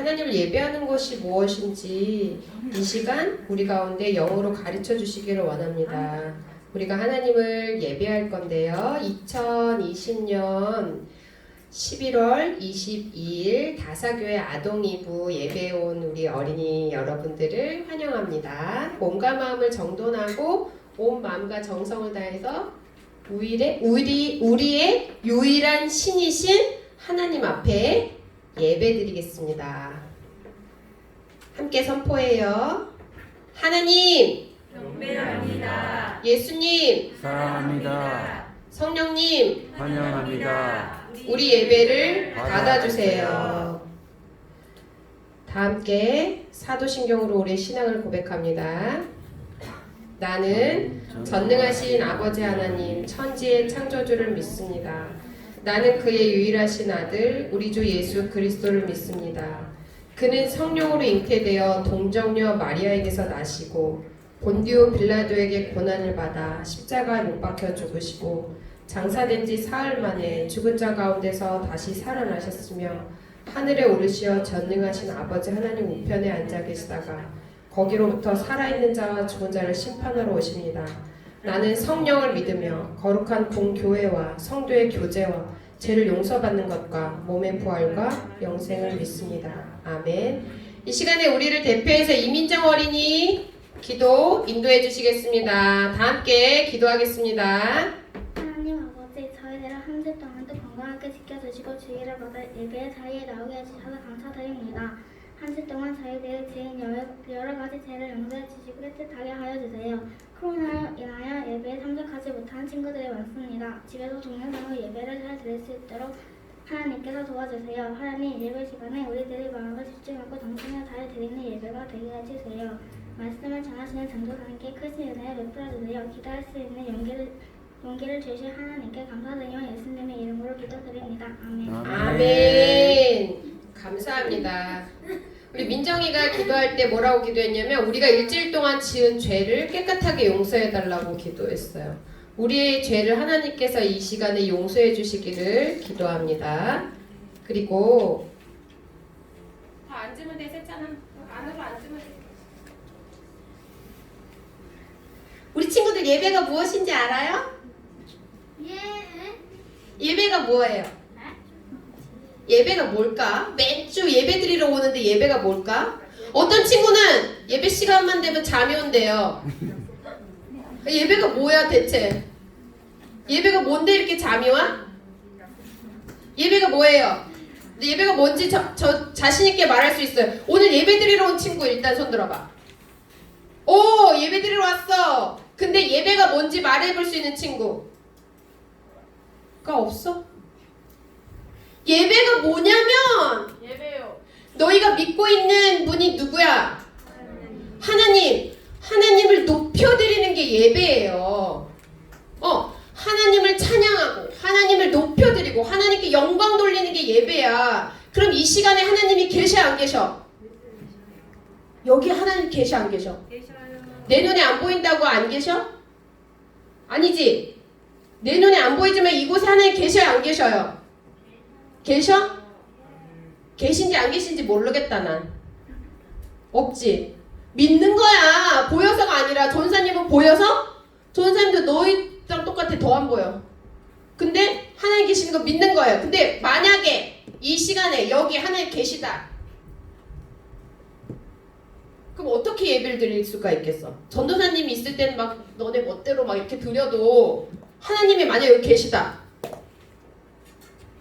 하나님을 예배하는 것이 무엇인지 이 시간 우리 가운데 영어로 가르쳐 주시기를 원합니다. 우리가 하나님을 예배할 건데요. 2020년 11월 22일 다사교회 아동이부 예배에 온 우리 어린이 여러분들을 환영합니다. 몸과 마음을 정돈하고 온 마음과 정성을 다해서 우리의 유일한 신이신 하나님 앞에 예배드리겠습니다. 함께 선포해요. 하나님 경배합니다. 예수님 사랑합니다. 성령님 환영합니다. 우리 예배를 받아주세요. 다 함께 사도신경으로 우리의 신앙을 고백합니다. 나는 전능하신 아버지 하나님 천지의 창조주를 믿습니다. 나는 그의 유일하신 아들 우리 주 예수 그리스도를 믿습니다. 그는 성령으로 잉태되어 동정녀 마리아에게서 나시고 본디오 빌라도에게 고난을 받아 십자가에 못 박혀 죽으시고 장사된 지 사흘 만에 죽은 자 가운데서 다시 살아나셨으며 하늘에 오르시어 전능하신 아버지 하나님 우편에 앉아 계시다가 거기로부터 살아있는 자와 죽은 자를 심판하러 오십니다. 나는 성령을 믿으며 거룩한 공교회와 성도의 교제와 죄를 용서받는 것과 몸의 부활과 영생을 믿습니다. 아멘. 이 시간에 우리를 대표해서 이민정 어린이 기도 인도해 주시겠습니다. 다 함께 기도하겠습니다. 하나님 아버지, 저희들을 한 주 동안도 건강하게 지켜주시고 주의를 받아 예배의 자리에 나오게 해주셔서 감사드립니다. 한 주 동안 저희들의 지은 여러 가지 죄를 용서해 주시고 깨끗하게 하여 주세요. 코로나로 인하여 예배에 참석하지 못하는 친구들이 많습니다. 집에서 동영상으로 예배를 잘 드릴 수 있도록 하나님께서 도와주세요. 하나님, 예배 시간에 우리들의 마음을 집중하고 정성을 다해 드리는 예배가 되게 해주세요. 말씀을 전하시는 전도사님께 크신 은혜를 베풀어 주세요. 기도할 수 있는 용기를 주신 하나님께 감사드리며 예수님의 이름으로 기도드립니다. 아멘. 아멘. 감사합니다. 우리 민정이가 기도할 때 뭐라고 기도했냐면 우리가 일주일 동안 지은 죄를 깨끗하게 용서해 달라고 기도했어요. 우리의 죄를 하나님께서 이 시간에 용서해 주시기를 기도합니다. 그리고 다 앉으면 돼. 셋잖아. 안으로 앉으면 돼. 우리 친구들 예배가 무엇인지 알아요? 예배가 뭐예요? 예배가 뭘까? 매주 예배 드리러 오는데 예배가 뭘까? 어떤 친구는 예배 시간만 되면 잠이 온대요. 예배가 뭐야 대체? 예배가 뭔데 이렇게 잠이 와? 예배가 뭐예요? 예배가 뭔지 저 자신 있게 말할 수 있어요. 오늘 예배 드리러 온 친구 일단 손 들어봐. 오, 예배 드리러 왔어. 근데 예배가 뭔지 말해볼 수 있는 친구가 없어? 예배가 뭐냐면 예배요. 너희가 믿고 있는 분이 누구야? 하나님. 하나님을 높여드리는 게 예배예요. 하나님을 찬양하고 하나님을 높여드리고 하나님께 영광 돌리는 게 예배야. 그럼 이 시간에 하나님이 계셔 안 계셔? 여기 하나님 계셔 안 계셔? 계셔요. 내 눈에 안 보인다고 안 계셔? 아니지? 내 눈에 안 보이지만 이곳에 하나님 계셔요 안 계셔요? 계셔? 계신지 안 계신지 모르겠다 난. 없지? 믿는 거야. 보여서가 아니라 전사님은 보여서? 전사님도 너희랑 똑같아. 더 안 보여. 근데 하나님 계시는 거 믿는 거예요. 근데 만약에 이 시간에 여기 하나님 계시다. 그럼 어떻게 예배를 드릴 수가 있겠어? 전도사님이 있을 때는 막 너네 멋대로 막 이렇게 드려도 하나님이 만약에 여기 계시다.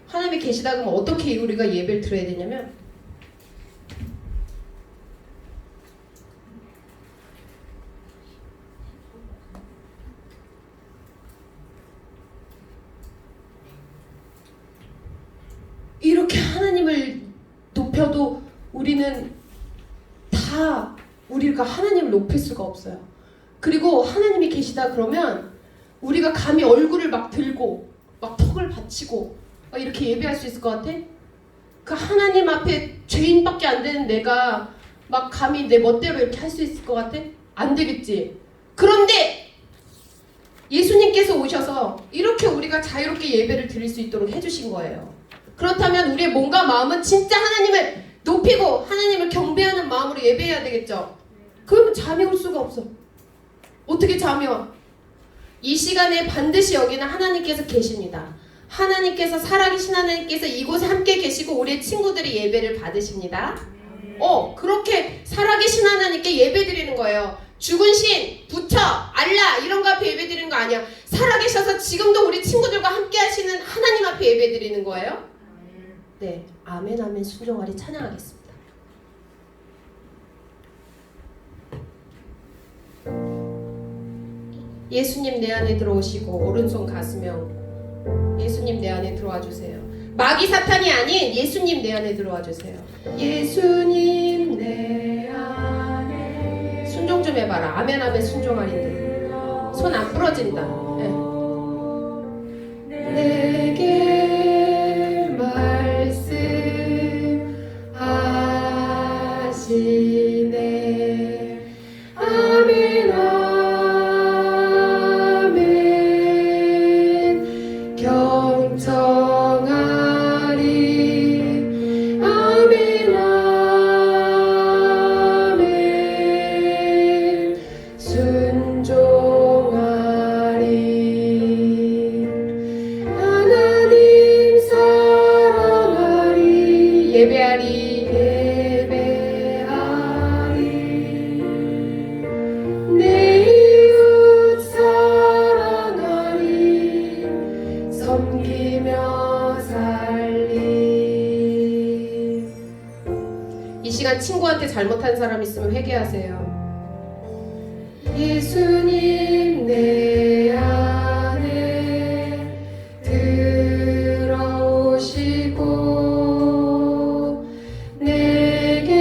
하나님이 계시다 그러면 어떻게 우리가 예배를 드려야 되냐면 이렇게 하나님을 높여도 우리는 다 우리가 하나님을 높일 수가 없어요. 그리고 하나님이 계시다 그러면 우리가 감히 얼굴을 막 들고 막 턱을 받치고 막 이렇게 예배할 수 있을 것 같아? 그 하나님 앞에 죄인밖에 안 되는 내가 막 감히 내 멋대로 이렇게 할 수 있을 것 같아? 안 되겠지. 그런데 예수님께서 오셔서 이렇게 우리가 자유롭게 예배를 드릴 수 있도록 해주신 거예요. 그렇다면 우리의 몸과 마음은 진짜 하나님을 높이고 하나님을 경배하는 마음으로 예배해야 되겠죠. 그러면 잠이 올 수가 없어. 어떻게 잠이 와? 이 시간에 반드시 여기는 하나님께서 계십니다. 하나님께서 살아계신 하나님께서 이곳에 함께 계시고 우리의 친구들이 예배를 받으십니다. 그렇게 살아계신 하나님께 예배 드리는 거예요. 죽은 신, 부처, 알라 이런 거 앞에 예배 드리는 거 아니야. 살아계셔서 지금도 우리 친구들과 함께 하시는 하나님 앞에 예배 드리는 거예요. 네, 아멘 아멘 순종하리 찬양하겠습니다. 예수님 내 안에 들어오시고 오른손 가슴형 예수님 내 안에 들어와 주세요. 마귀 사탄이 아닌 예수님 내 안에 들어와 주세요. 예수님 내 안에 순종 좀 해봐라. 아멘 아멘 순종하리인데 손 안 부러진다. 네. 내게 말씀하시네. 아멘 아멘 경청하리. 아멘 아멘 순종하리. 하나님 사랑하리. 예배하리. 내 이웃 사랑하리. 섬기며 살리. 이 시간 친구한테 잘못한 사람 있으면 회개하세요. 예수님 내 안에 들어오시고 내게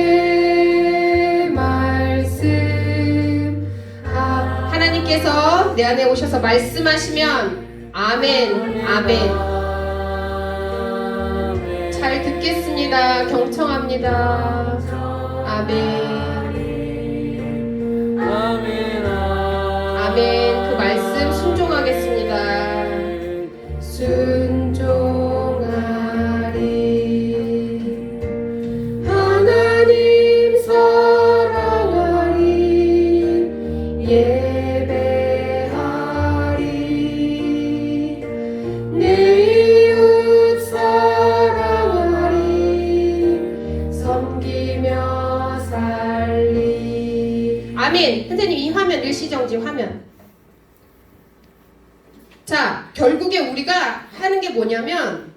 하나님께서 내 안에 오셔서 말씀하시면 아멘 아멘. 잘 듣겠습니다. 경청합니다. 아멘 아멘. 그 말씀 순종하겠습니다. 순종하리. 하나님 사랑하리. 예배하리. 내 이웃 사랑하리. 섬기며 살리. 아멘. 선생님 이 화면 일시정지 화면. 자, 결국에 우리가 하는 게 뭐냐면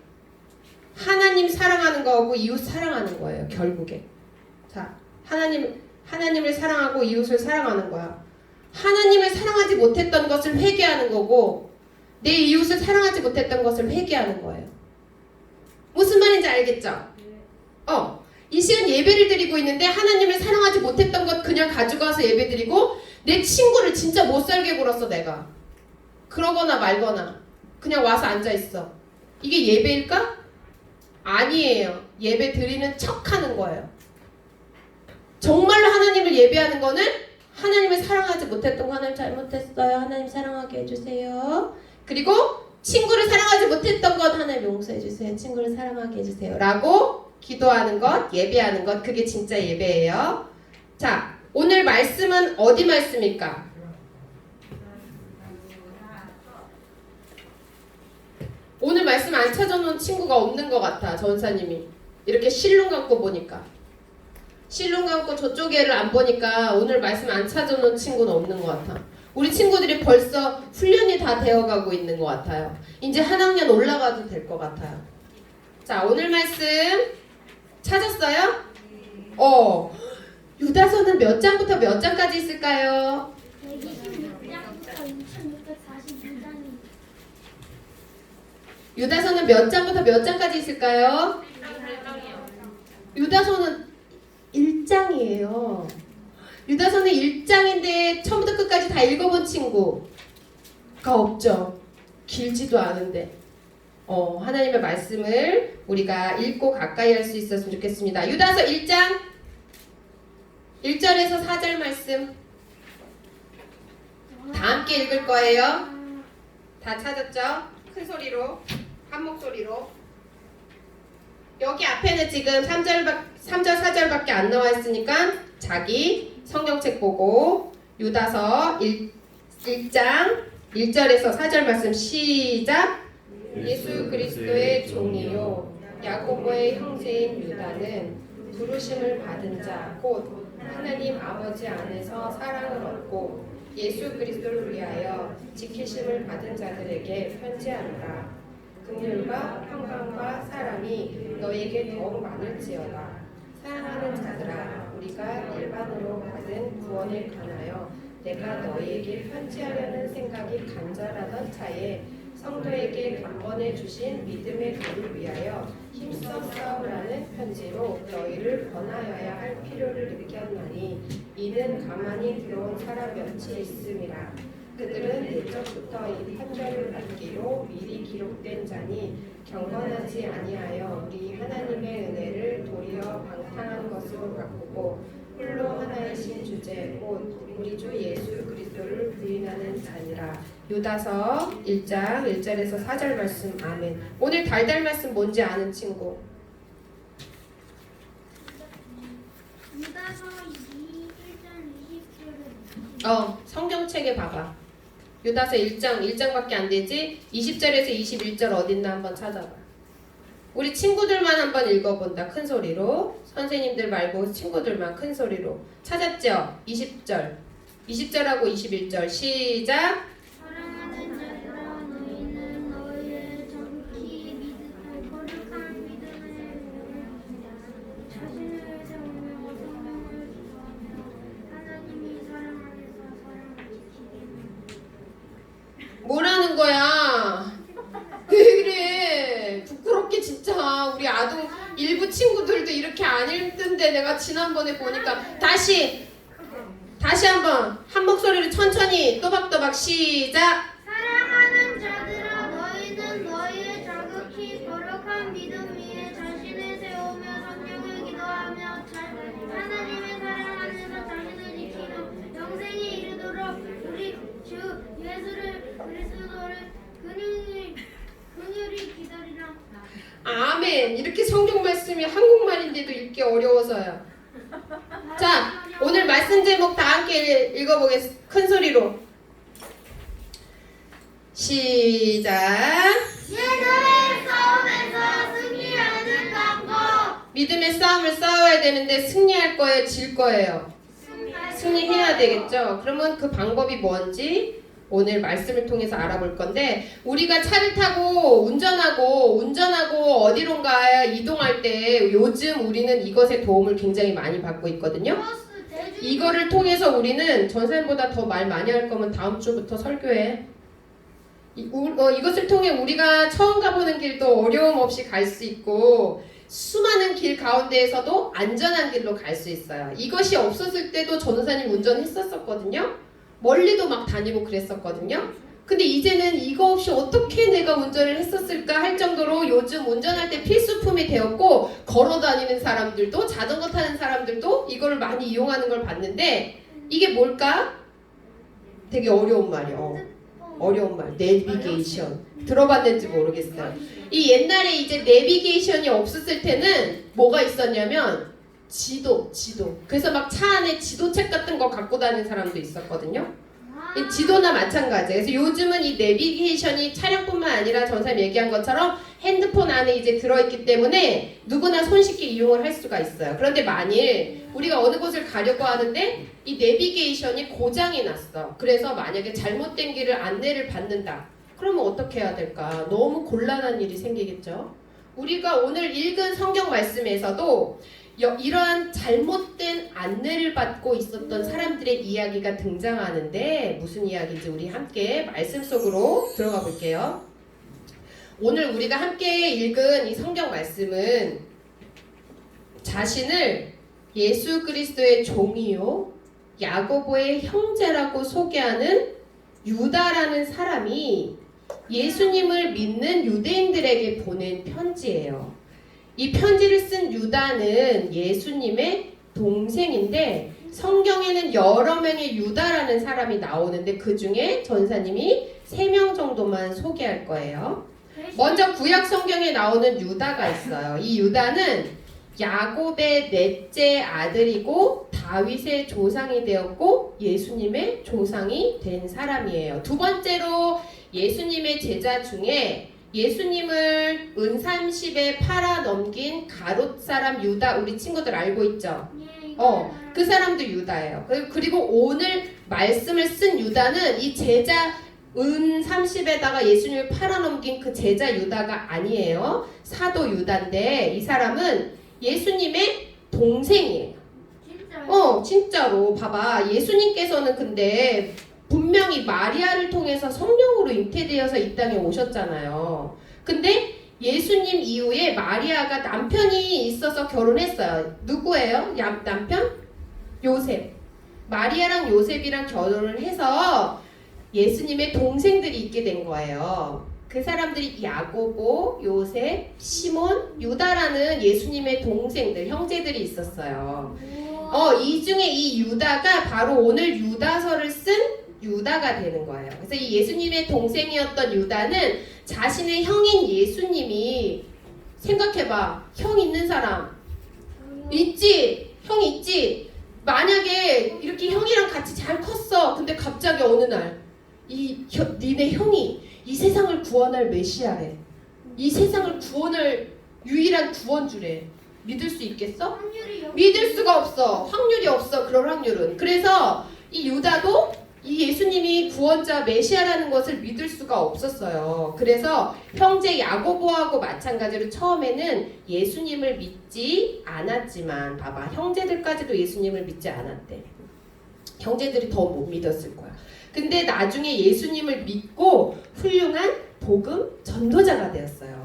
하나님 사랑하는 거하고 이웃 사랑하는 거예요. 결국에. 자, 하나님을 사랑하고 이웃을 사랑하는 거야. 하나님을 사랑하지 못했던 것을 회개하는 거고 내 이웃을 사랑하지 못했던 것을 회개하는 거예요. 무슨 말인지 알겠죠? 이 시간 예배를 드리고 있는데 하나님을 사랑하지 못했던 것 그냥 가져가서 예배 드리고 내 친구를 진짜 못 살게 굴었어 내가. 그러거나 말거나 그냥 와서 앉아있어. 이게 예배일까? 아니에요. 예배 드리는 척하는 거예요. 정말로 하나님을 예배하는 거는 하나님을 사랑하지 못했던 거 하나님 잘못했어요. 하나님 사랑하게 해주세요. 그리고 친구를 사랑하지 못했던 것 하나님 용서해주세요. 친구를 사랑하게 해주세요. 라고 기도하는 것, 예배하는 것, 그게 진짜 예배예요. 자, 오늘 말씀은 어디 말씀일까? 오늘 말씀 안 찾아놓은 친구가 없는 것 같아. 전사님이 이렇게 실눈 감고 보니까 실눈 감고 저쪽에를 안 보니까 오늘 말씀 안 찾아놓은 친구는 없는 것 같아. 우리 친구들이 벌써 훈련이 다 되어가고 있는 것 같아요. 이제 한 학년 올라가도 될 것 같아요. 자, 오늘 말씀 찾았어요? 유다서는 몇 장부터 몇 장까지 있을까요? 126장부터 2642장입니다. 유다서는 몇 장부터 몇 장까지 있을까요? 유다서는 1장이에요. 유다서는 1장인데 처음부터 끝까지 다 읽어본 친구가 없죠. 길지도 않은데 하나님의 말씀을 우리가 읽고 가까이 할 수 있었으면 좋겠습니다. 유다서 1장 1절에서 4절 말씀 다 함께 읽을 거예요. 다 찾았죠? 큰 소리로 한 목소리로 여기 앞에는 지금 3절, 4절밖에 안 나와 있으니까 자기 성경책 보고 유다서 1장 1절에서 4절 말씀 시작. 예수 그리스도의 종이요 야고보의 형제인 유다는 부르심을 받은 자 곧 하나님 아버지 안에서 사랑을 얻고 예수 그리스도를 위하여 지키심을 받은 자들에게 편지하노라. 긍휼과 평강과 사랑이 너에게 더욱 많을지어다. 사랑하는 자들아, 우리가 일반으로 받은 구원에 관하여 내가 너희에게 편지하려는 생각이 간절하던 차에 성도에게 단번에 주신 믿음의 도를 위하여 힘써 싸우라는 편지로 너희를 권하여야 할 필요를 느꼈나니 이는 가만히 들어온 사람 몇이 있음이라. 그들은 예적부터 이 판결을 받기로 미리 기록된 자니 경건하지 아니하여 우리 하나님의 은혜를 도리어 방탕한 것으로 바꾸고 홀로 하나이신 주제 곧 우리 주 예수 그리스도를 부인하는 자니라. 유다서 1장 1절에서 4절 말씀. 아멘. 오늘 달달 말씀 뭔지 아는 친구? 유다서 1장 20절은 성경책에 봐봐. 유다서 1장밖에 안 되지? 20절에서 21절 어딨나 한번 찾아봐. 우리 친구들만 한번 읽어본다. 큰 소리로. 선생님들 말고 친구들만 큰 소리로. 찾았죠? 20절. 20절하고 21절 시작. 사랑하는 자들아 너희는 너희의 정확히 믿음을 거룩한 믿음을 자신을 세우며 성령을 기도하며 하나님이 사랑 안에서 사랑을 지키게. 뭐라는 거야? 왜 이래? 부끄럽게 진짜. 우리 아동 일부 친구들도 이렇게 안 읽던데 내가 지난번에 보니까 다시 한번 한 목소리로 천천히 또박또박 시작. 사랑하는 자들아 너희는 너희의 자극히 거룩한 믿음 위에 자신을 세우며 성령을 기도하며 하나님의 사랑 안에서 자신을 지키며 영생에 이르도록 우리 주 예수를 그리스도를 긍휼히 기다리라. 아멘. 이렇게 성경 말씀이 한국말인데도 읽기 어려워서요. 자, 오늘 말씀 제목 다 함께 읽어보겠습니다. 큰 소리로 시작. 믿음의 싸움에서 승리하는 방법. 믿음의 싸움을 싸워야 되는데 승리할 거예요, 질 거예요? 승리해야 되겠죠. 그러면 그 방법이 뭔지 오늘 말씀을 통해서 알아볼 건데, 우리가 차를 타고 운전하고 어디론가 이동할 때 요즘 우리는 이것의 도움을 굉장히 많이 받고 있거든요. 이거를 통해서 우리는 전생보다 더 말 많이 할 거면 다음 주부터 설교해. 이것을 통해 우리가 처음 가보는 길도 어려움 없이 갈 수 있고 수많은 길 가운데에서도 안전한 길로 갈 수 있어요. 이것이 없었을 때도 전도사님 운전했었거든요. 멀리도 막 다니고 그랬었거든요. 근데 이제는 이거 없이 어떻게 내가 운전을 했었을까 할 정도로 요즘 운전할 때 필수품이 되었고, 걸어 다니는 사람들도 자전거 타는 사람들도 이거를 많이 이용하는 걸 봤는데, 이게 뭘까? 되게 어려운 말이에요. 어려운 말. 내비게이션. 들어봤는지 모르겠어요. 이 옛날에 이제 내비게이션이 없었을 때는 뭐가 있었냐면 지도. 그래서 막 차 안에 지도책 같은 거 갖고 다니는 사람도 있었거든요. 이 지도나 마찬가지예요. 그래서 요즘은 이 내비게이션이 차량뿐만 아니라 전사님 얘기한 것처럼 핸드폰 안에 이제 들어있기 때문에 누구나 손쉽게 이용을 할 수가 있어요. 그런데 만일 우리가 어느 곳을 가려고 하는데 이 내비게이션이 고장이 났어. 그래서 만약에 잘못된 길을 안내를 받는다. 그러면 어떻게 해야 될까? 너무 곤란한 일이 생기겠죠. 우리가 오늘 읽은 성경 말씀에서도 이러한 잘못된 안내를 받고 있었던 사람들의 이야기가 등장하는데, 무슨 이야기인지 우리 함께 말씀 속으로 들어가 볼게요. 오늘 우리가 함께 읽은 이 성경 말씀은 자신을 예수 그리스도의 종이요 야고보의 형제라고 소개하는 유다라는 사람이 예수님을 믿는 유대인들에게 보낸 편지예요. 이 편지를 쓴 유다는 예수님의 동생인데, 성경에는 여러 명의 유다라는 사람이 나오는데 그 중에 전사님이 3명 정도만 소개할 거예요. 먼저 구약 성경에 나오는 유다가 있어요. 이 유다는 야곱의 넷째 아들이고 다윗의 조상이 되었고 예수님의 조상이 된 사람이에요. 두 번째로 예수님의 제자 중에 예수님을 은 30에 팔아 넘긴 가롯 사람 유다, 우리 친구들 알고 있죠? 그 사람도 유다예요. 그리고 오늘 말씀을 쓴 유다는 이 제자 은 30에다가 예수님을 팔아넘긴 그 제자 유다가 아니에요. 사도 유다인데 이 사람은 예수님의 동생이에요. 진짜로 봐봐. 예수님께서는 근데 분명히 마리아를 통해서 성령으로 잉태되어서 이 땅에 오셨잖아요. 근데 예수님 이후에 마리아가 남편이 있어서 결혼했어요. 누구예요? 남편? 요셉. 마리아랑 요셉이랑 결혼을 해서 예수님의 동생들이 있게 된 거예요. 그 사람들이 야고보, 요셉, 시몬, 유다라는 예수님의 동생들, 형제들이 있었어요. 이 중에 이 유다가 바로 오늘 유다서를 쓴 유다가 되는 거예요. 그래서 이 예수님의 동생이었던 유다는 자신의 형인 예수님이, 생각해봐, 형 있는 사람 있지? 형 있지? 만약에 이렇게 형이랑 같이 잘 컸어. 근데 갑자기 어느 날 니네 형이 이 세상을 구원할 메시아래. 이 세상을 구원할 유일한 구원주래. 믿을 수 있겠어? 믿을 수가 없어. 확률이 없어. 그런 확률은. 그래서 이 유다도 이 예수님이 구원자 메시아라는 것을 믿을 수가 없었어요. 그래서 형제 야고보하고 마찬가지로 처음에는 예수님을 믿지 않았지만, 봐봐, 형제들까지도 예수님을 믿지 않았대. 형제들이 더 못 믿었을 거야. 근데 나중에 예수님을 믿고 훌륭한 복음 전도자가 되었어요.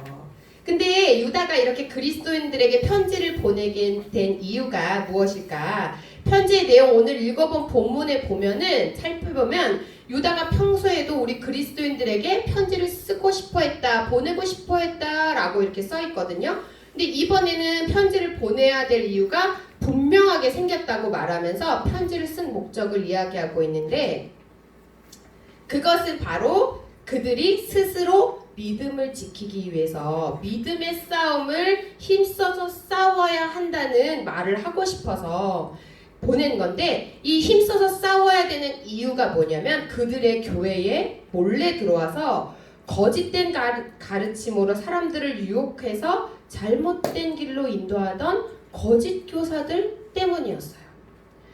근데 유다가 이렇게 그리스도인들에게 편지를 보내게 된 이유가 무엇일까? 편지의 내용 오늘 읽어본 본문에 보면은, 살펴보면 유다가 평소에도 우리 그리스도인들에게 편지를 쓰고 싶어 했다, 보내고 싶어 했다 라고 이렇게 써 있거든요. 근데 이번에는 편지를 보내야 될 이유가 분명하게 생겼다고 말하면서 편지를 쓴 목적을 이야기하고 있는데, 그것은 바로 그들이 스스로 믿음을 지키기 위해서 믿음의 싸움을 힘써서 싸워야 한다는 말을 하고 싶어서 보낸 건데, 이 힘써서 싸워야 되는 이유가 뭐냐면 그들의 교회에 몰래 들어와서 거짓된 가르침으로 사람들을 유혹해서 잘못된 길로 인도하던 거짓 교사들 때문이었어요.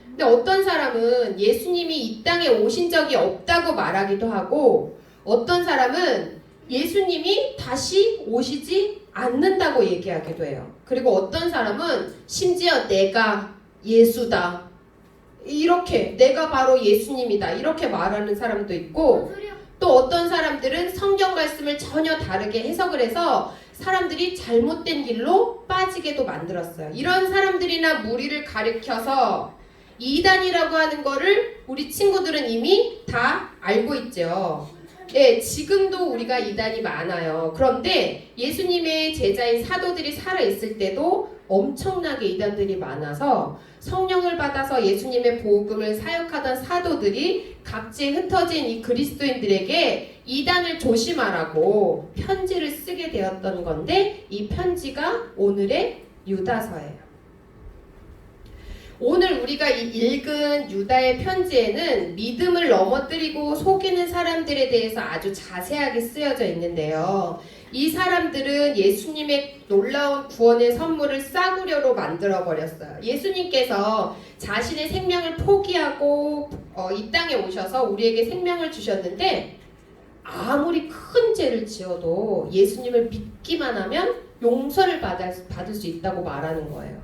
근데 어떤 사람은 예수님이 이 땅에 오신 적이 없다고 말하기도 하고, 어떤 사람은 예수님이 다시 오시지 않는다고 얘기하기도 해요. 그리고 어떤 사람은 심지어 내가 예수다, 이렇게, 내가 바로 예수님이다, 이렇게 말하는 사람도 있고, 또 어떤 사람들은 성경 말씀을 전혀 다르게 해석을 해서 사람들이 잘못된 길로 빠지게도 만들었어요. 이런 사람들이나 무리를 가리켜서 이단이라고 하는 거를 우리 친구들은 이미 다 알고 있죠. 네, 지금도 우리가 이단이 많아요. 그런데 예수님의 제자인 사도들이 살아있을 때도 엄청나게 이단들이 많아서 성령을 받아서 예수님의 복음을 사역하던 사도들이 각지에 흩어진 이 그리스도인들에게 이단을 조심하라고 편지를 쓰게 되었던 건데, 이 편지가 오늘의 유다서예요. 오늘 우리가 읽은 유다의 편지에는 믿음을 넘어뜨리고 속이는 사람들에 대해서 아주 자세하게 쓰여져 있는데요. 이 사람들은 예수님의 놀라운 구원의 선물을 싸구려로 만들어버렸어요. 예수님께서 자신의 생명을 포기하고 이 땅에 오셔서 우리에게 생명을 주셨는데, 아무리 큰 죄를 지어도 예수님을 믿기만 하면 용서를 받을 수 있다고 말하는 거예요.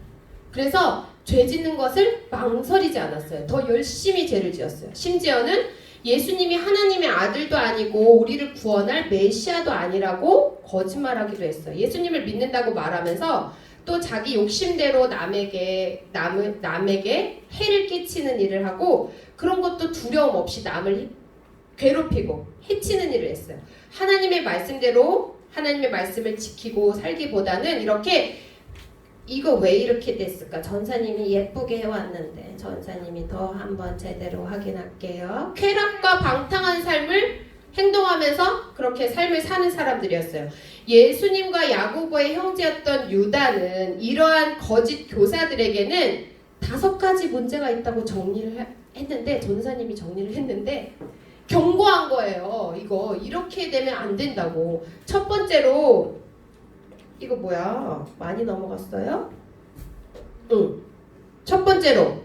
그래서 죄 짓는 것을 망설이지 않았어요. 더 열심히 죄를 지었어요. 심지어는 예수님이 하나님의 아들도 아니고 우리를 구원할 메시아도 아니라고 거짓말하기도 했어요. 예수님을 믿는다고 말하면서 또 자기 욕심대로 남에게 해를 끼치는 일을 하고, 그런 것도 두려움 없이 남을 괴롭히고 해치는 일을 했어요. 하나님의 말씀대로 하나님의 말씀을 지키고 살기보다는 이렇게, 이거 왜 이렇게 됐을까? 전사님이 예쁘게 해왔는데 전사님이 더 한번 제대로 확인할게요. 쾌락과 방탕한 삶을 행동하면서 그렇게 삶을 사는 사람들이었어요. 예수님과 야고보의 형제였던 유다는 이러한 거짓 교사들에게는 5가지 문제가 있다고 정리를 했는데, 전사님이 정리를 했는데 경고한 거예요. 이거 이렇게 되면 안 된다고. 첫 번째로, 이거 뭐야? 많이 넘어갔어요? 응. 첫 번째로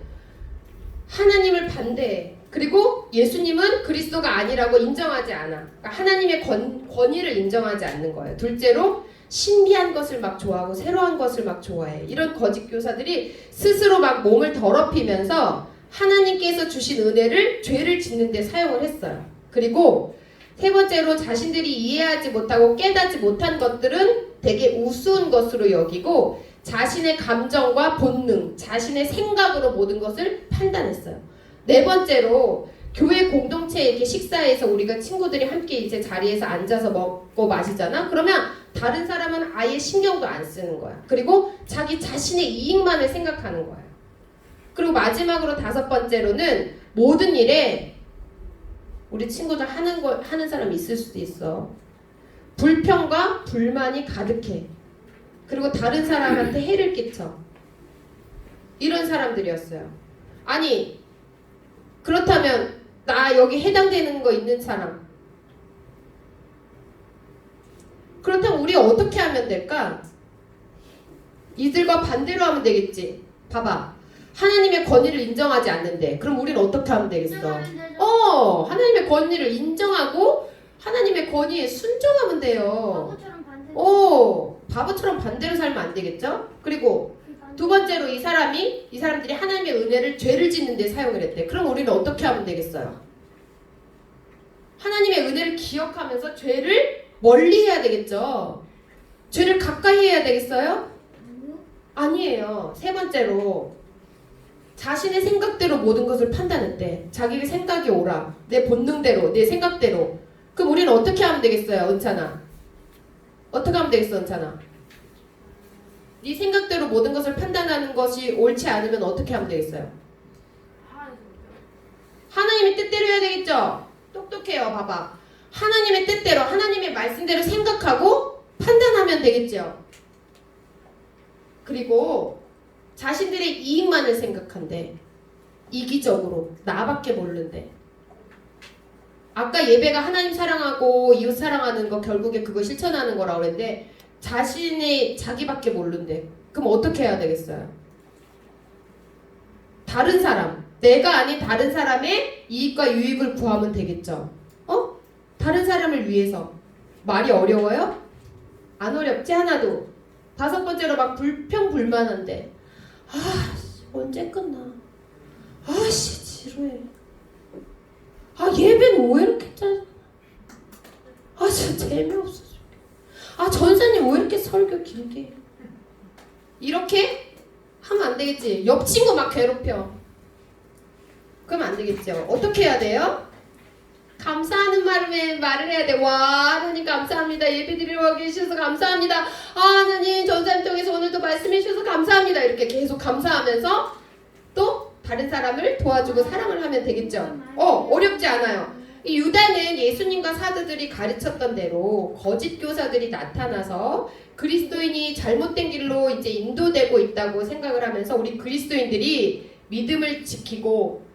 하나님을 반대해. 그리고 예수님은 그리스도가 아니라고 인정하지 않아. 그러니까 하나님의 권위를 인정하지 않는 거예요. 둘째로 신비한 것을 막 좋아하고 새로운 것을 막 좋아해. 이런 거짓 교사들이 스스로 막 몸을 더럽히면서 하나님께서 주신 은혜를 죄를 짓는 데 사용을 했어요. 그리고 세 번째로 자신들이 이해하지 못하고 깨닫지 못한 것들은 되게 우스운 것으로 여기고 자신의 감정과 본능, 자신의 생각으로 모든 것을 판단했어요. 네 번째로 교회 공동체 이렇게 식사에서 우리가 친구들이 함께 이제 자리에서 앉아서 먹고 마시잖아. 그러면 다른 사람은 아예 신경도 안 쓰는 거야. 그리고 자기 자신의 이익만을 생각하는 거야. 그리고 마지막으로 5번째로는 모든 일에 우리 친구들 하는 사람이 있을 수도 있어. 불평과 불만이 가득해. 그리고 다른 사람한테 해를 끼쳐. 이런 사람들이었어요. 아니, 그렇다면 나 여기 해당되는 거 있는 사람, 그렇다면 우리 어떻게 하면 될까? 이들과 반대로 하면 되겠지. 봐봐, 하나님의 권위를 인정하지 않는데 그럼 우리는 어떻게 하면 되겠어? 하나님의 권위를 인정하고 하나님의 권위에 순종하면 돼요. 바보처럼 반대로 살면 안 되겠죠? 그리고 두 번째로 이 사람들이 하나님의 은혜를 죄를 짓는 데 사용을 했대. 그럼 우리는 어떻게 하면 되겠어요? 하나님의 은혜를 기억하면서 죄를 멀리 해야 되겠죠? 죄를 가까이 해야 되겠어요? 아니에요. 세 번째로 자신의 생각대로 모든 것을 판단했대. 자기의 생각이 옳아. 내 본능대로, 내 생각대로. 그럼 우리는 어떻게 하면 되겠어요, 은찬아? 어떻게 하면 되겠어, 은찬아? 네 생각대로 모든 것을 판단하는 것이 옳지 않으면 어떻게 하면 되겠어요? 하나님의 뜻대로 해야 되겠죠? 똑똑해요. 봐봐. 하나님의 뜻대로, 하나님의 말씀대로 생각하고 판단하면 되겠죠? 그리고 자신들의 이익만을 생각한대. 이기적으로. 나밖에 모르는데. 아까 예배가 하나님 사랑하고 이웃 사랑하는 거, 결국에 그거 실천하는 거라고 그랬는데 자기밖에 모르는데 그럼 어떻게 해야 되겠어요? 다른 사람, 내가 아닌 다른 사람의 이익과 유익을 구하면 되겠죠. 다른 사람을 위해서. 말이 어려워요? 안 어렵지 하나도. 5번째로 막 불평불만한데 언제 끝나? 지루해. 예배는 왜 이렇게 짧아? 진짜 재미없어. 전사님 왜 이렇게 설교 길게 해? 이렇게 하면 안 되겠지. 옆 친구 막 괴롭혀. 그러면 안 되겠죠. 어떻게 해야 돼요? 감사하는 말을 해야 돼. 와, 하나님 감사합니다. 예배 드리러 와 계셔서 감사합니다. 하나님 전사님 통해서 오늘도 말씀해 주셔서 감사합니다. 이렇게 계속 감사하면서 또 다른 사람을 도와주고 사랑을 하면 되겠죠. 어렵지 않아요. 이 유다는 예수님과 사도들이 가르쳤던 대로 거짓 교사들이 나타나서 그리스도인이 잘못된 길로 이제 인도되고 있다고 생각을 하면서 우리 그리스도인들이 믿음을 지키고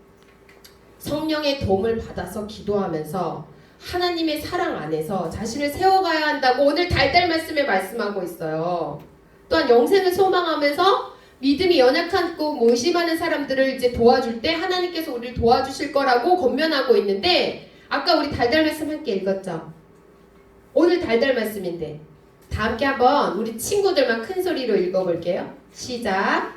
성령의 도움을 받아서 기도하면서 하나님의 사랑 안에서 자신을 세워가야 한다고 오늘 달달 말씀에 말씀하고 있어요. 또한 영생을 소망하면서 믿음이 연약하고 의심하는 사람들을 이제 도와줄 때 하나님께서 우리를 도와주실 거라고 권면하고 있는데, 아까 우리 달달 말씀 함께 읽었죠? 오늘 달달 말씀인데 다 함께 한번 우리 친구들만 큰 소리로 읽어볼게요. 시작.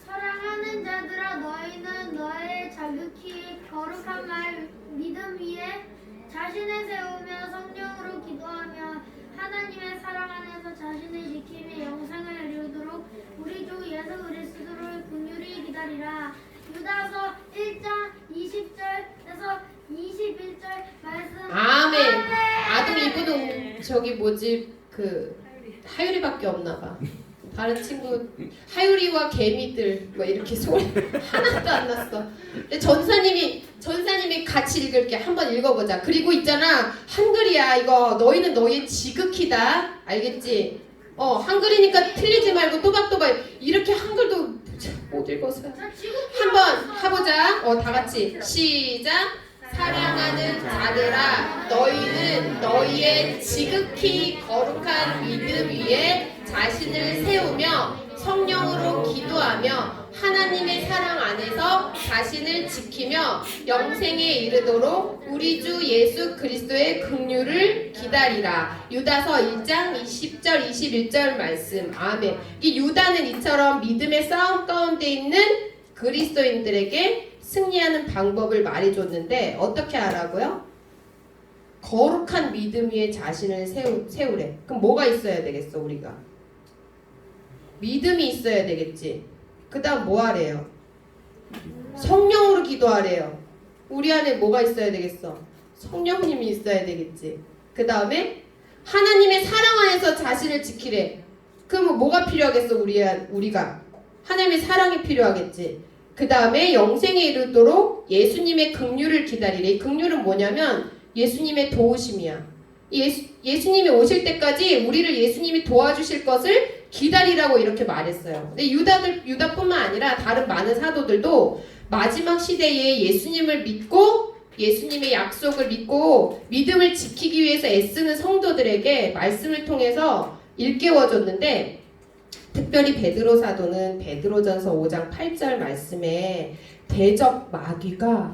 사랑하는 자들아, 너희는 너의 자격히 거룩한 말 믿음 위에 자신을 세우며 성령으로 기도하며 하나님의 사랑 안에서 자신을 지키며 영생을 이루도록 우리 주 예수 그리스도를 긍휼히 기다리라. 유다서 1장 20절에서 21절 말씀. 아멘. 아동 이브동 저기 뭐지 하율이밖에 없나봐. 다른 친구 하유리와 개미들 뭐 이렇게 소리 하나도 안 났어. 근데 전사님이 같이 읽을게. 한번 읽어보자. 그리고 있잖아, 한글이야. 이거 너희는 너희의 지극히다. 알겠지? 한글이니까 틀리지 말고 또박또박 이렇게 한글도 못 읽어서 한번 해보자. 다 같이 시작. 사랑하는 자들아, 너희는 너희의 지극히 거룩한 믿음 위에 자신을 세우며 성령으로 기도하며 하나님의 사랑 안에서 자신을 지키며 영생에 이르도록 우리 주 예수 그리스도의 긍휼을 기다리라. 유다서 1장 20절 21절 말씀. 아멘. 이 유다는 이처럼 믿음의 싸움 가운데 있는 그리스도인들에게 승리하는 방법을 말해줬는데 어떻게 하라고요? 거룩한 믿음 위에 자신을 세우래. 그럼 뭐가 있어야 되겠어 우리가? 믿음이 있어야 되겠지. 그 다음 뭐 하래요? 성령으로 기도하래요. 우리 안에 뭐가 있어야 되겠어? 성령님이 있어야 되겠지. 그 다음에 하나님의 사랑 안에서 자신을 지키래. 그럼 뭐가 필요하겠어? 우리가 하나님의 사랑이 필요하겠지. 그 다음에 영생에 이르도록 예수님의 긍휼을 기다리래. 이 긍휼은 뭐냐면 예수님의 도우심이야. 예수님이 오실 때까지 우리를 예수님이 도와주실 것을 기다리라고 이렇게 말했어요. 근데 유다뿐만 아니라 다른 많은 사도들도 마지막 시대에 예수님을 믿고 예수님의 약속을 믿고 믿음을 지키기 위해서 애쓰는 성도들에게 말씀을 통해서 일깨워줬는데, 특별히 베드로 사도는 베드로전서 5장 8절 말씀에 대적 마귀가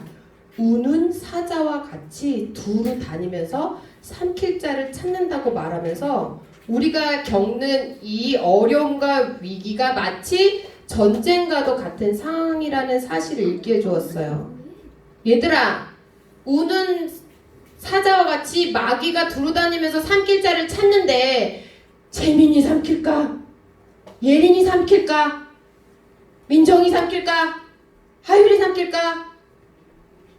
우는 사자와 같이 두루 다니면서 삼킬 자를 찾는다고 말하면서 우리가 겪는 이 어려움과 위기가 마치 전쟁과도 같은 상황이라는 사실을 일깨워 주었어요. 얘들아, 우는 사자와 같이 마귀가 두루 다니면서 삼킬 자를 찾는데 재민이 삼킬까? 예린이 삼킬까? 민정이 삼킬까? 하율이 삼킬까?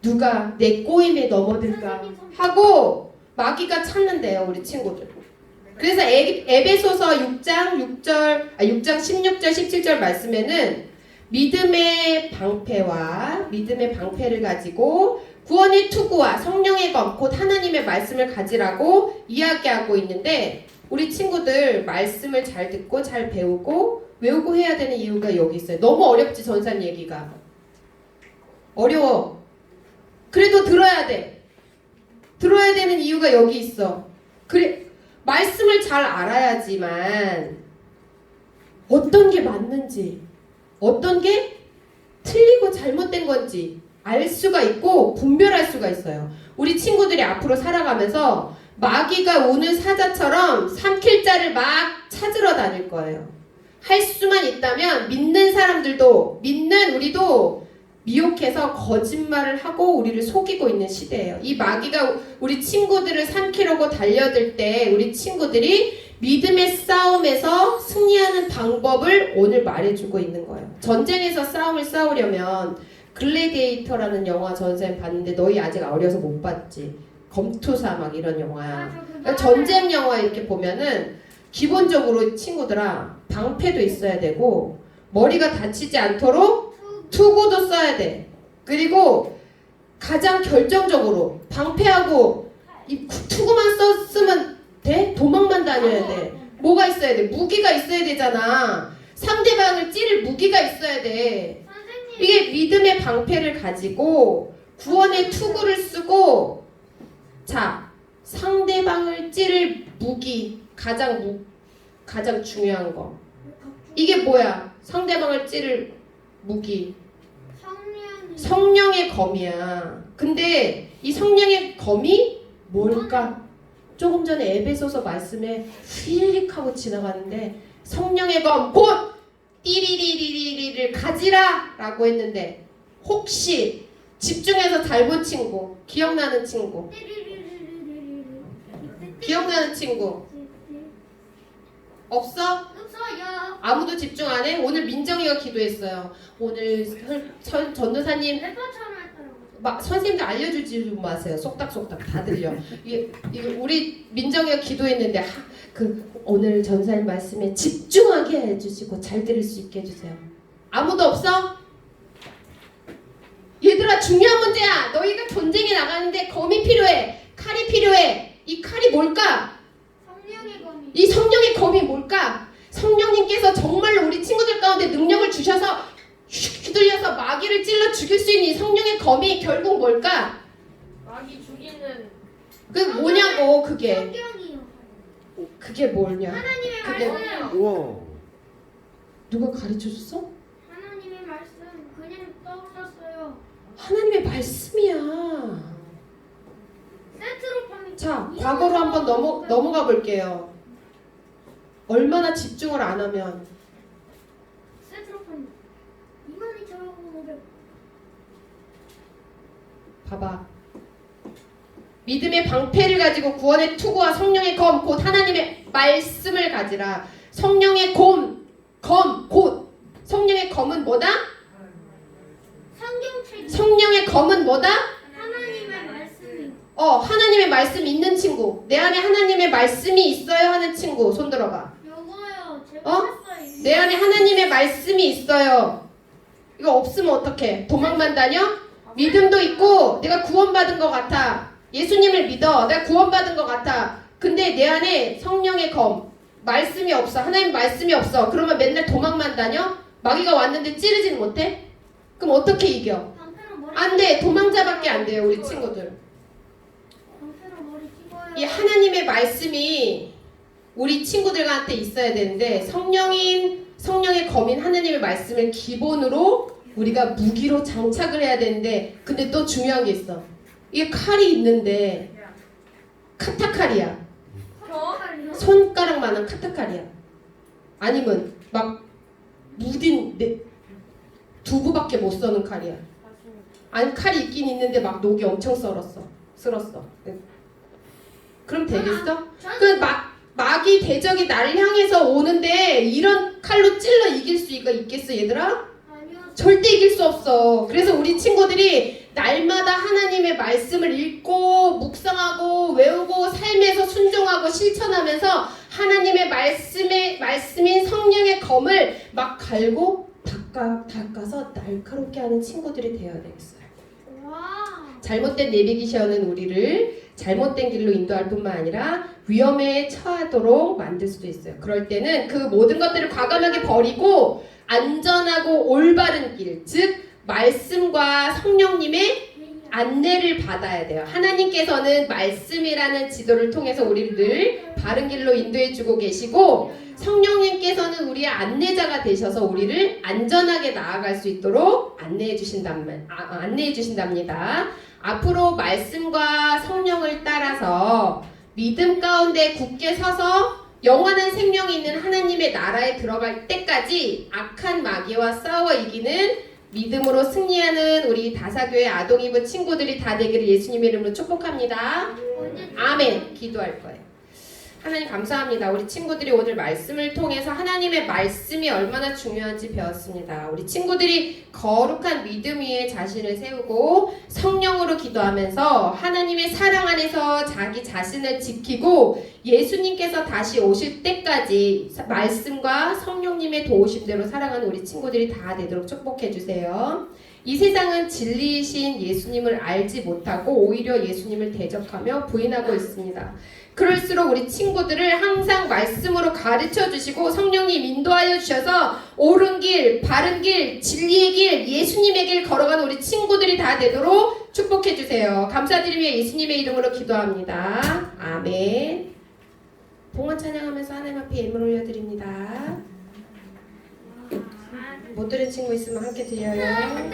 누가 내 꼬임에 넘어들까? 하고 마귀가 찾는데요, 우리 친구들. 그래서 에베소서 6장 16절 17절 말씀에는 믿음의 방패를 가지고 구원의 투구와 성령의 검 곧 하나님의 말씀을 가지라고 이야기하고 있는데, 우리 친구들 말씀을 잘 듣고 잘 배우고 외우고 해야 되는 이유가 여기 있어요. 너무 어렵지, 전산 얘기가. 어려워. 그래도 들어야 돼. 들어야 되는 이유가 여기 있어. 그래, 말씀을 잘 알아야지만 어떤 게 맞는지, 어떤 게 틀리고 잘못된 건지 알 수가 있고 분별할 수가 있어요. 우리 친구들이 앞으로 살아가면서 마귀가 우는 사자처럼 삼킬 자를 막 찾으러 다닐 거예요. 할 수만 있다면 믿는 사람들도, 믿는 우리도 미혹해서 거짓말을 하고 우리를 속이고 있는 시대예요. 이 마귀가 우리 친구들을 삼키려고 달려들 때 우리 친구들이 믿음의 싸움에서 승리하는 방법을 오늘 말해주고 있는 거예요. 전쟁에서 싸움을 싸우려면 글래디에이터라는 영화 전생 봤는데 너희 아직 어려서 못 봤지. 검투사 막 이런 영화야. 그러니까 전쟁 영화 이렇게 보면은 기본적으로 친구들아 방패도 있어야 되고 머리가 다치지 않도록 투구도 써야 돼. 그리고 가장 결정적으로 방패하고 이 투구만 썼으면 돼? 도망만 다녀야 돼. 뭐가 있어야 돼? 무기가 있어야 되잖아. 상대방을 찌를 무기가 있어야 돼. 이게 믿음의 방패를 가지고 구원의 투구를 쓰고, 자, 상대방을 찌를 무기, 가장 중요한 거. 이게 뭐야? 상대방을 찌를 무기. 성령의 검이야. 근데 이 성령의 검이 뭘까? 조금 전에 에베소서 말씀에 휘릭 하고 지나갔는데 성령의 검 곧 띠리리리리를 가지라 라고 했는데, 혹시 집중해서 잘 본 친구, 기억나는 친구 없어? 없어요. 아무도 집중 안 해? 오늘 민정이가 기도했어요. 오늘 전도사님 래퍼처럼 했더라고요. 선생님들 알려주지 좀 마세요. 속닥속닥 다 들려. 이게 우리 민정이가 기도했는데 오늘 전사님 말씀에 집중하게 해주시고 잘 들을 수 있게 해주세요. 아무도 없어? 얘들아 중요한 문제야. 너희가 전쟁에 나가는데 검이 필요해. 칼이 필요해. 이 칼이 뭘까? 성령의 검이. 이 성령의 검이 뭘까? 성령님께서 정말로 우리 친구들 가운데 능력을 주셔서 휘둘려서 마귀를 찔러 죽일 수 있는 이 성령의 검이 결국 뭘까? 마귀 죽이는 그 뭐냐고 그게. 성경이요. 그게 뭐냐? 하나님의 그게 말씀. 우와. 누가 가르쳐줬어? 하나님의 말씀 그냥 떠올랐어요. 하나님의 말씀이야. 세트로 파는. 자, 과거로 한번 넘어가 볼게요. 얼마나 집중을 안 하면 세트로 파는. 22,500. 봐봐. 믿음의 방패를 가지고 구원의 투구와 성령의 검, 곧 하나님의 말씀을 가지라. 성령의 검, 곧 성령의 검은 뭐다? 성경책. 성령의 검은 뭐다? 하나님의 말씀이. 하나님의 말씀 있는 친구. 내 안에 하나님의 말씀이 있어요 하는 친구 손 들어봐. 요거요. 제가 했어요. 내 안에 하나님의 말씀이 있어요. 이거 없으면 어떡해? 도망만 다녀? 믿음도 있고 내가 구원받은 것 같아. 예수님을 믿어. 내가 구원받은 것 같아. 근데 내 안에 성령의 검, 말씀이 없어. 하나님 말씀이 없어. 그러면 맨날 도망만 다녀? 마귀가 왔는데 찌르지는 못해? 그럼 어떻게 이겨? 방패로 머리. 안 돼. 도망자밖에 안 돼요 우리 친구들. 방패로 머리 찍어요. 이 하나님의 말씀이 우리 친구들한테 있어야 되는데 성령의 검인 하나님의 말씀을 기본으로 우리가 무기로 장착을 해야 되는데 근데 또 중요한 게 있어. 이게 칼이 있는데 카타칼이야. 손가락만한 카타칼이야. 아니면 막 무딘 두부밖에 못 써는 칼이야. 아니 칼이 있긴 있는데 막 녹이 엄청 쓸었어. 그럼 되겠어? 그 마귀 대적이 나를 향해서 오는데 이런 칼로 찔러 이길 수가 있겠어 얘들아? 아니요. 절대 이길 수 없어. 그래서 우리 친구들이 날마다 하나님의 말씀을 읽고 묵상하고 외우고 삶에서 순종하고 실천하면서 하나님의 말씀인 성령의 검을 막 갈고 닦아서 날카롭게 하는 친구들이 되어야 되겠어요. 와. 잘못된 내비게이션은 우리를 잘못된 길로 인도할 뿐만 아니라 위험에 처하도록 만들 수도 있어요. 그럴 때는 그 모든 것들을 과감하게 버리고 안전하고 올바른 길, 즉 말씀과 성령님의 안내를 받아야 돼요. 하나님께서는 말씀이라는 지도를 통해서 우리를 늘 바른 길로 인도해 주고 계시고 성령님께서는 우리의 안내자가 되셔서 우리를 안전하게 나아갈 수 있도록 안내해 주신답니다. 앞으로 말씀과 성령을 따라서 믿음 가운데 굳게 서서 영원한 생명이 있는 하나님의 나라에 들어갈 때까지 악한 마귀와 싸워 이기는 믿음으로 승리하는 우리 다사교회 아동이브 친구들이 다 되기를 예수님의 이름으로 축복합니다. 아멘. 기도할 거예요. 하나님 감사합니다. 우리 친구들이 오늘 말씀을 통해서 하나님의 말씀이 얼마나 중요한지 배웠습니다. 우리 친구들이 거룩한 믿음 위에 자신을 세우고 성령으로 기도하면서 하나님의 사랑 안에서 자기 자신을 지키고 예수님께서 다시 오실 때까지 말씀과 성령님의 도우심대로 살아가는 우리 친구들이 다 되도록 축복해 주세요. 이 세상은 진리이신 예수님을 알지 못하고 오히려 예수님을 대적하며 부인하고 있습니다. 그럴수록 우리 친구들을 항상 말씀으로 가르쳐 주시고 성령님 인도하여 주셔서 옳은 길, 바른 길, 진리의 길, 예수님의 길 걸어가는 우리 친구들이 다 되도록 축복해 주세요. 감사드리며 예수님의 이름으로 기도합니다. 아멘. 봉헌 찬양하면서 하나님 앞에 예물 올려드립니다. 못 들은 친구 있으면 함께 드려요. 하나님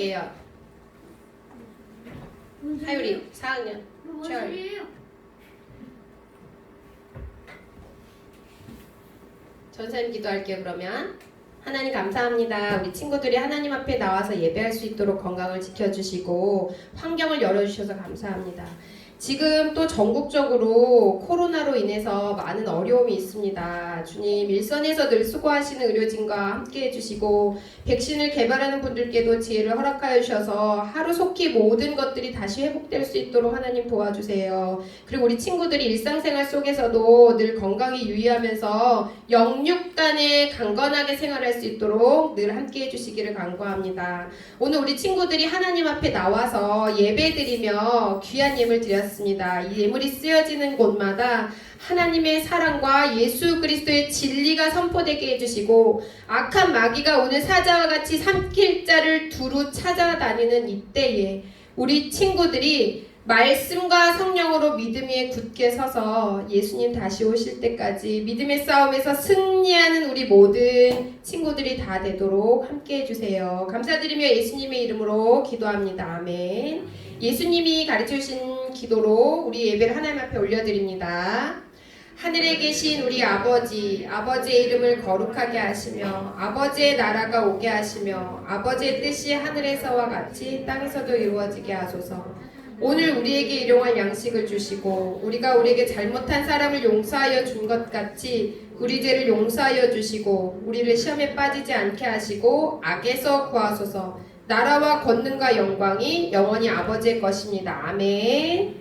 할게요. 하율이 4학년. 뭔 절. 소리예요? 전사님 기도할게요. 그러면 하나님 감사합니다. 우리 친구들이 하나님 앞에 나와서 예배할 수 있도록 건강을 지켜주시고 환경을 열어주셔서 감사합니다. 지금 또 전국적으로 코로나로 인해서 많은 어려움이 있습니다. 주님, 일선에서 늘 수고하시는 의료진과 함께 해주시고 백신을 개발하는 분들께도 지혜를 허락하여 주셔서 하루속히 모든 것들이 다시 회복될 수 있도록 하나님 도와주세요. 그리고 우리 친구들이 일상생활 속에서도 늘 건강히 유의하면서 영육 간에 강건하게 생활할 수 있도록 늘 함께 해주시기를 간구합니다. 오늘 우리 친구들이 하나님 앞에 나와서 예배드리며 귀한 예물 드렸습니다. 이 예물이 쓰여지는 곳마다 하나님의 사랑과 예수 그리스도의 진리가 선포되게 해주시고 악한 마귀가 오늘 사자와 같이 삼킬 자를 두루 찾아다니는 이때에 우리 친구들이 말씀과 성령으로 믿음 위에 굳게 서서 예수님 다시 오실 때까지 믿음의 싸움에서 승리하는 우리 모든 친구들이 다 되도록 함께 해주세요. 감사드리며 예수님의 이름으로 기도합니다. 아멘. 예수님이 가르쳐주신 기도로 우리 예배를 하나님 앞에 올려드립니다. 하늘에 계신 우리 아버지, 아버지의 이름을 거룩하게 하시며 아버지의 나라가 오게 하시며 아버지의 뜻이 하늘에서와 같이 땅에서도 이루어지게 하소서. 오늘 우리에게 일용할 양식을 주시고 우리가 우리에게 잘못한 사람을 용서하여 준 것 같이 우리 죄를 용서하여 주시고 우리를 시험에 빠지지 않게 하시고 악에서 구하소서. 나라와 권능과 영광이 영원히 아버지의 것입니다. 아멘.